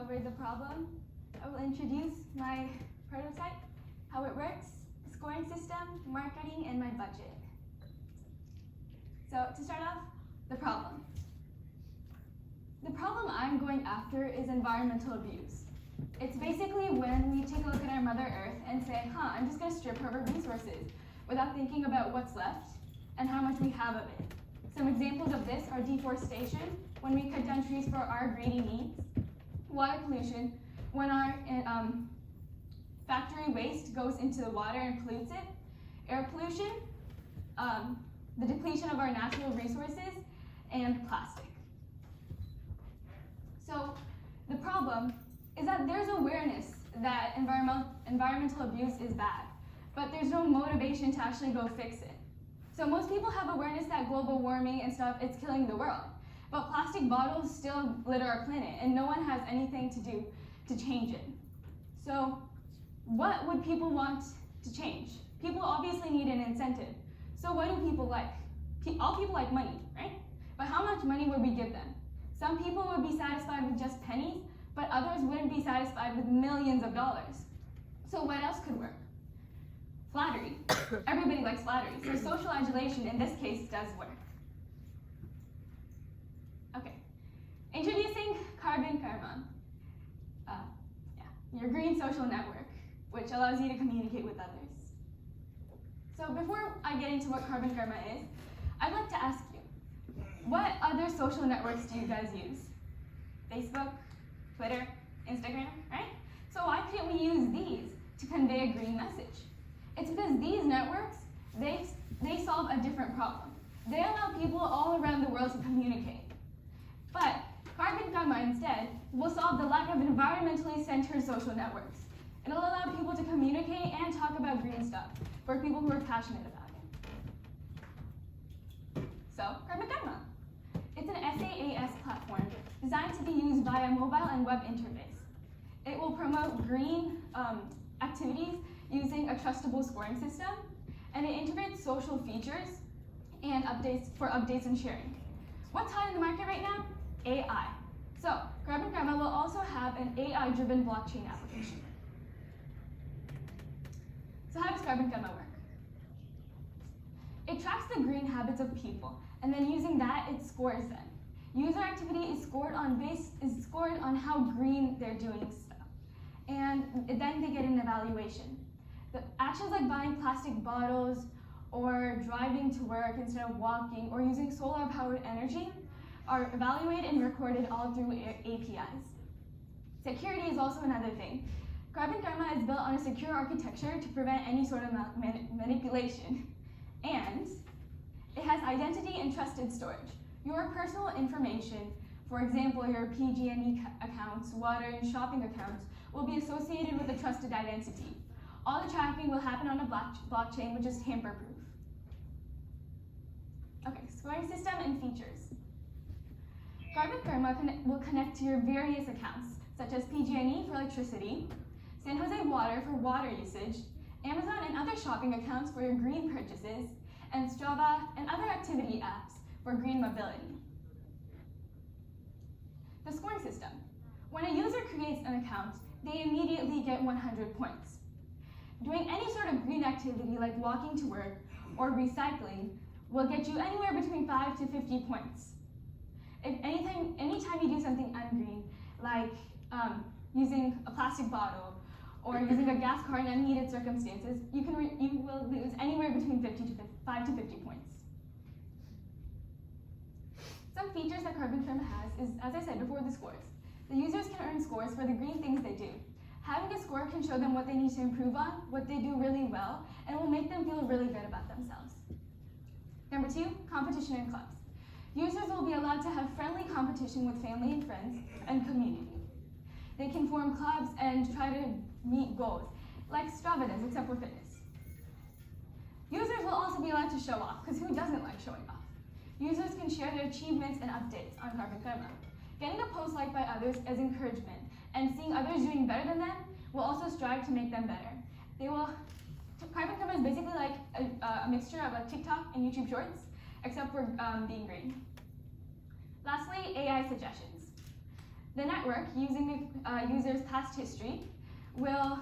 cover the problem, I will introduce my prototype, how it works, the scoring system, marketing, and my budget. So to start off, the problem. The problem I'm going after is environmental abuse. It's basically when we take a look at our Mother Earth and say, I'm just gonna strip her of her resources without thinking about what's left and how much we have of it. Some examples of this are deforestation, when we cut down trees for our greedy needs, water pollution, when our factory waste goes into the water and pollutes it, air pollution, the depletion of our natural resources, and plastic. So the problem is that there's awareness that environmental abuse is bad, but there's no motivation to actually go fix it. So most people have awareness that global warming and stuff, it's killing the world. But plastic bottles still litter our planet, and no one has anything to do to change it. So what would people want to change? People obviously need an incentive. So what do people like? All people like money, right? But how much money would we give them? Some people would be satisfied with just pennies, but others wouldn't be satisfied with millions of dollars. So what else could work? Flattery. Everybody likes flattery, so social adulation in this case does work. Okay, introducing KarbonKarma. Your green social network, which allows you to communicate with others. So before I get into what KarbonKarma is, I'd like to ask you, what other social networks do you guys use? Facebook, Twitter, Instagram, right? So why can't we use these to convey a green message? It's because these networks, they solve a different problem. They allow people all around the world to communicate. But KarbonKarma instead will solve the lack of environmentally centered social networks. It'll allow people to communicate and talk about green stuff for people who are passionate about it. So, KarbonKarma. It's an SaaS platform designed to be used via mobile and web interface. It will promote green activities using a trustable scoring system, and it integrates social features and updates and sharing. What's hot in the market right now? AI. So, KarbonKarma will also have an AI-driven blockchain application. So how does KarbonKarma work? It tracks the green habits of people, and then using that, it scores them. User activity is scored on how green they're doing stuff, and then they get an evaluation. The actions like buying plastic bottles or driving to work instead of walking or using solar-powered energy are evaluated and recorded all through APIs. Security is also another thing. KarbonKarma is built on a secure architecture to prevent any sort of manipulation. And it has identity and trusted storage. Your personal information, for example, your PG&E accounts, water and shopping accounts, will be associated with a trusted identity. All the tracking will happen on a blockchain, which is tamper-proof. Okay, scoring system and features. KarbonKarma will connect to your various accounts, such as PG&E for electricity, San Jose Water for water usage, Amazon and other shopping accounts for your green purchases, and Strava and other activity apps for green mobility. The scoring system. When a user creates an account, they immediately get 100 points. Doing any sort of green activity like walking to work or recycling will get you anywhere between 5 to 50 points. Anytime you do something ungreen, like using a plastic bottle or using a gas car in unneeded circumstances, you will lose anywhere between 5 to 50 points. Some features that KarbonKarma has is, as I said before, the scores. The users can earn scores for the green things they do. Having a score can show them what they need to improve on, what they do really well, and will make them feel really good about themselves. Number 2, competition in clubs. Users will be allowed to have friendly competition with family and friends and community. They can form clubs and try to meet goals, like Strava does, except for fitness. Users will also be allowed to show off, because who doesn't like showing off? Users can share their achievements and updates on KarbonKarma. Getting a post liked by others is encouragement, and seeing others doing better than them will also strive to make them better. KarbonKarma is basically like a mixture of like TikTok and YouTube Shorts, except for being green. Lastly, AI suggestions. The network, using the user's past history, will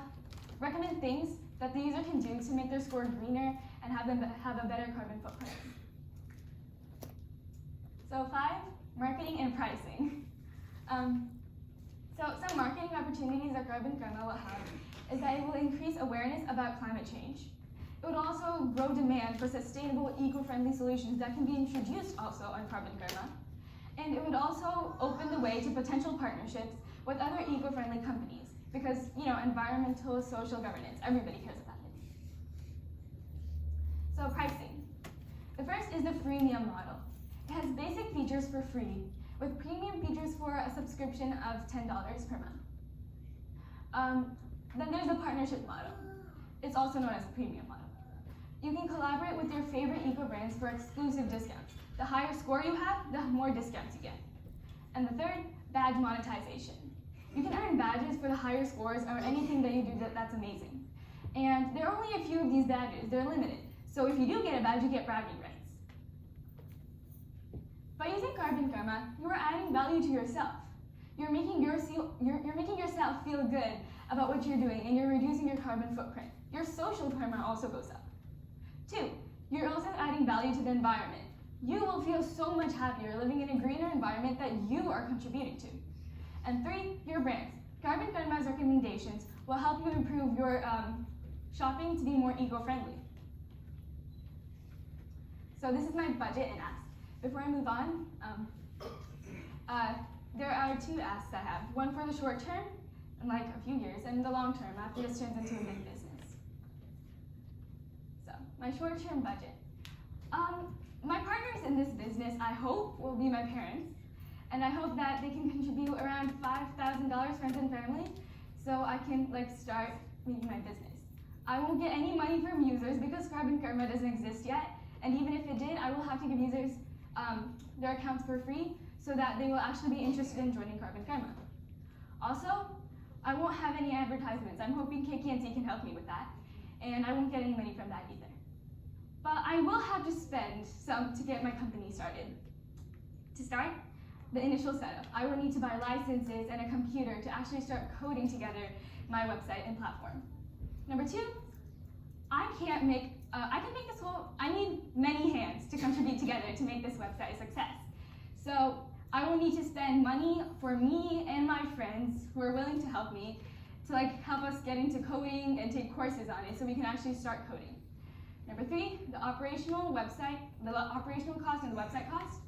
recommend things that the user can do to make their score greener and have them have a better carbon footprint. So 5, marketing and pricing. So some marketing opportunities that KarbonKarma will have is that it will increase awareness about climate change. It would also grow demand for sustainable, eco-friendly solutions that can be introduced also on KarbonKarma. And it would also open the way to potential partnerships with other eco-friendly companies because, environmental, social governance, everybody cares about it. So pricing. The first is the freemium model. It has basic features for free, with premium features for a subscription of $10 per month. Then there's the partnership model. It's also known as a premium model. You can collaborate with your favorite eco-brands for exclusive discounts. The higher score you have, the more discounts you get. And the third, badge monetization. You can earn badges for the higher scores or anything that you do that's amazing. And there are only a few of these badges, they're limited. So if you do get a badge, you get bragging rights. By using KarbonKarma, you are adding value to yourself. You're making yourself feel good about what you're doing, and you're reducing your carbon footprint. Your social karma also goes up. 2, you're also adding value to the environment. You will feel so much happier living in a greener environment that you are contributing to. And 3, your brands. KarbonKarma's recommendations will help you improve your shopping to be more eco-friendly. So this is my budget and ask. Before I move on, there are 2 asks I have. One for the short term, in like a few years, and the long term, after this turns into a big business. So, my short-term budget. My partners in this business, I hope, will be my parents, and I hope that they can contribute around $5,000, friends and family, so I can start making my business. I won't get any money from users because KarbonKarma doesn't exist yet, and even if it did, I will have to give users their accounts for free so that they will actually be interested in joining KarbonKarma. Also, I won't have any advertisements. I'm hoping KKNC can help me with that, and I won't get any money from that either. But I will have to spend some to get my company started. To start, the initial setup. I will need to buy licenses and a computer to actually start coding together my website and platform. Number 2, I can make this whole, I need many hands to contribute together to make this website a success. So I will need to spend money for me and my friends who are willing to help me to help us get into coding and take courses on it so we can actually start coding. Number 3, the operational cost and the website cost.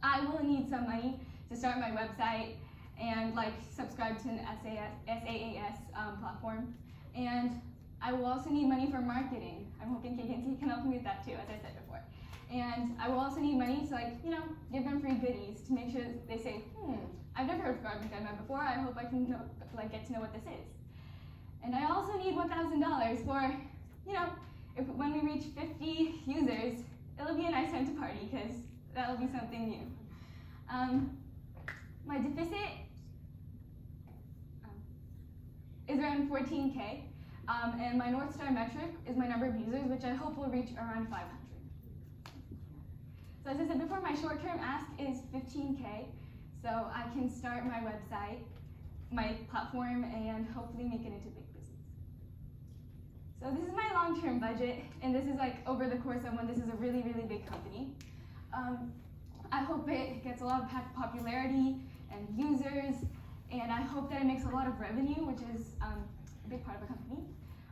I will need some money to start my website and subscribe to an SaaS platform. And I will also need money for marketing. I'm hoping KKNC can help me with that too, as I said before. And I will also need money to give them free goodies to make sure they say, I've never heard of KarbonKarma before. I hope I can get to know what this is. And I also need $1,000 for, when we reach 50 users, it'll be a nice time to party because that'll be something new. My deficit is around 14K, and my North Star metric is my number of users, which I hope will reach around 500. So as I said before, my short-term ask is 15K, so I can start my website, my platform, and hopefully make it into big business. So this is my long-term budget, and this is over the course of when this is a really, really big company. I hope it gets a lot of popularity and users, and I hope that it makes a lot of revenue, which is a big part of a company.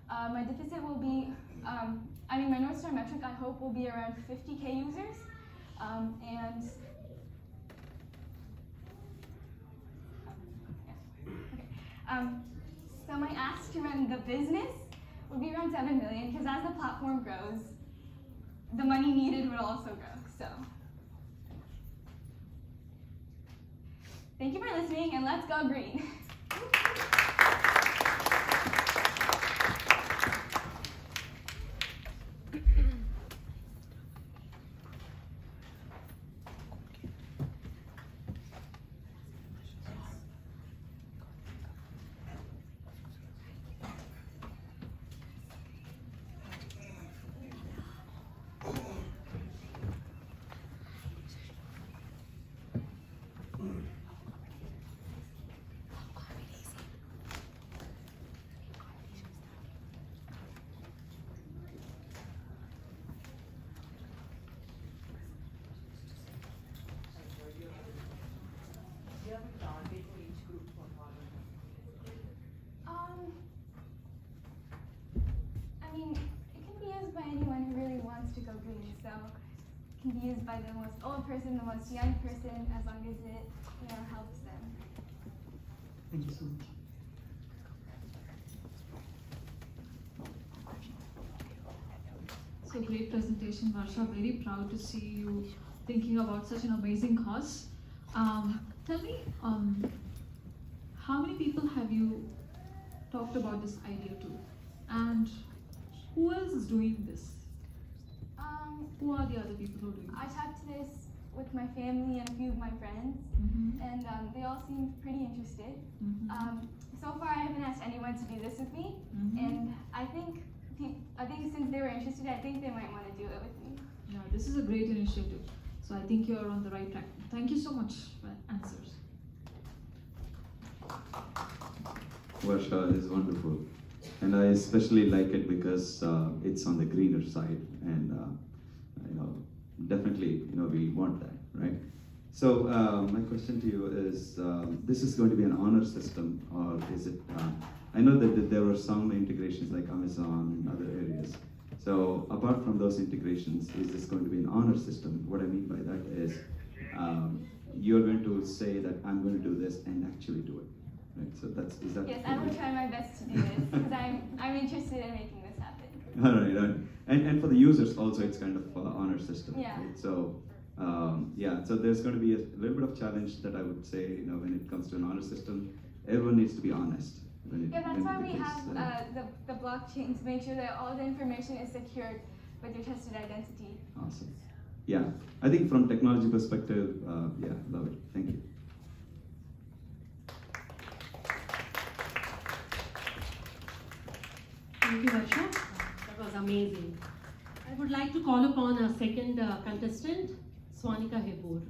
My deficit will be, my North Star metric I hope will be around 50K users, so my ask to run the business would be around 7 million, because as the platform grows, the money needed would also grow, so. Thank you for listening, and let's go green. wants to go green. So it can be used by the most old person, the most young person, as long as it helps them. Thank you so much. So great presentation, Varsha. Very proud to see you thinking about such an amazing cause. Tell me, how many people have you talked about this idea to? And who else is doing this? Who are the other people who are doing I this? talked to this with my family and a few of my friends, and they all seemed pretty interested. So far, I haven't asked anyone to do this with me, and I think since they were interested, I think they might want to do it with me. Yeah, this is a great initiative. So I think you're on the right track. Thank you so much for answers. Varsha is wonderful, and I especially like it because it's on the greener side, and definitely we want that, right? So my question to you is, this is going to be an honor system, or is it? I know that there were some integrations like Amazon and other areas. So apart from those integrations, is this going to be an honor system? What I mean by that is, you're going to say that I'm going to do this and actually do it, right? So is that? Yes, I will try my best to do this because I'm interested in making this happen. All right. And for the users also, it's kind of honor system. Yeah. Right? So so there's going to be a little bit of challenge that I would say, when it comes to an honor system, everyone needs to be honest. Yeah, that's why we have the blockchain to make sure that all the information is secured with your trusted identity. Awesome. Yeah, I think from technology perspective, love it. Thank you. Thank you, Varsha. That was amazing. I would like to call upon our second contestant, Swanika Hebur.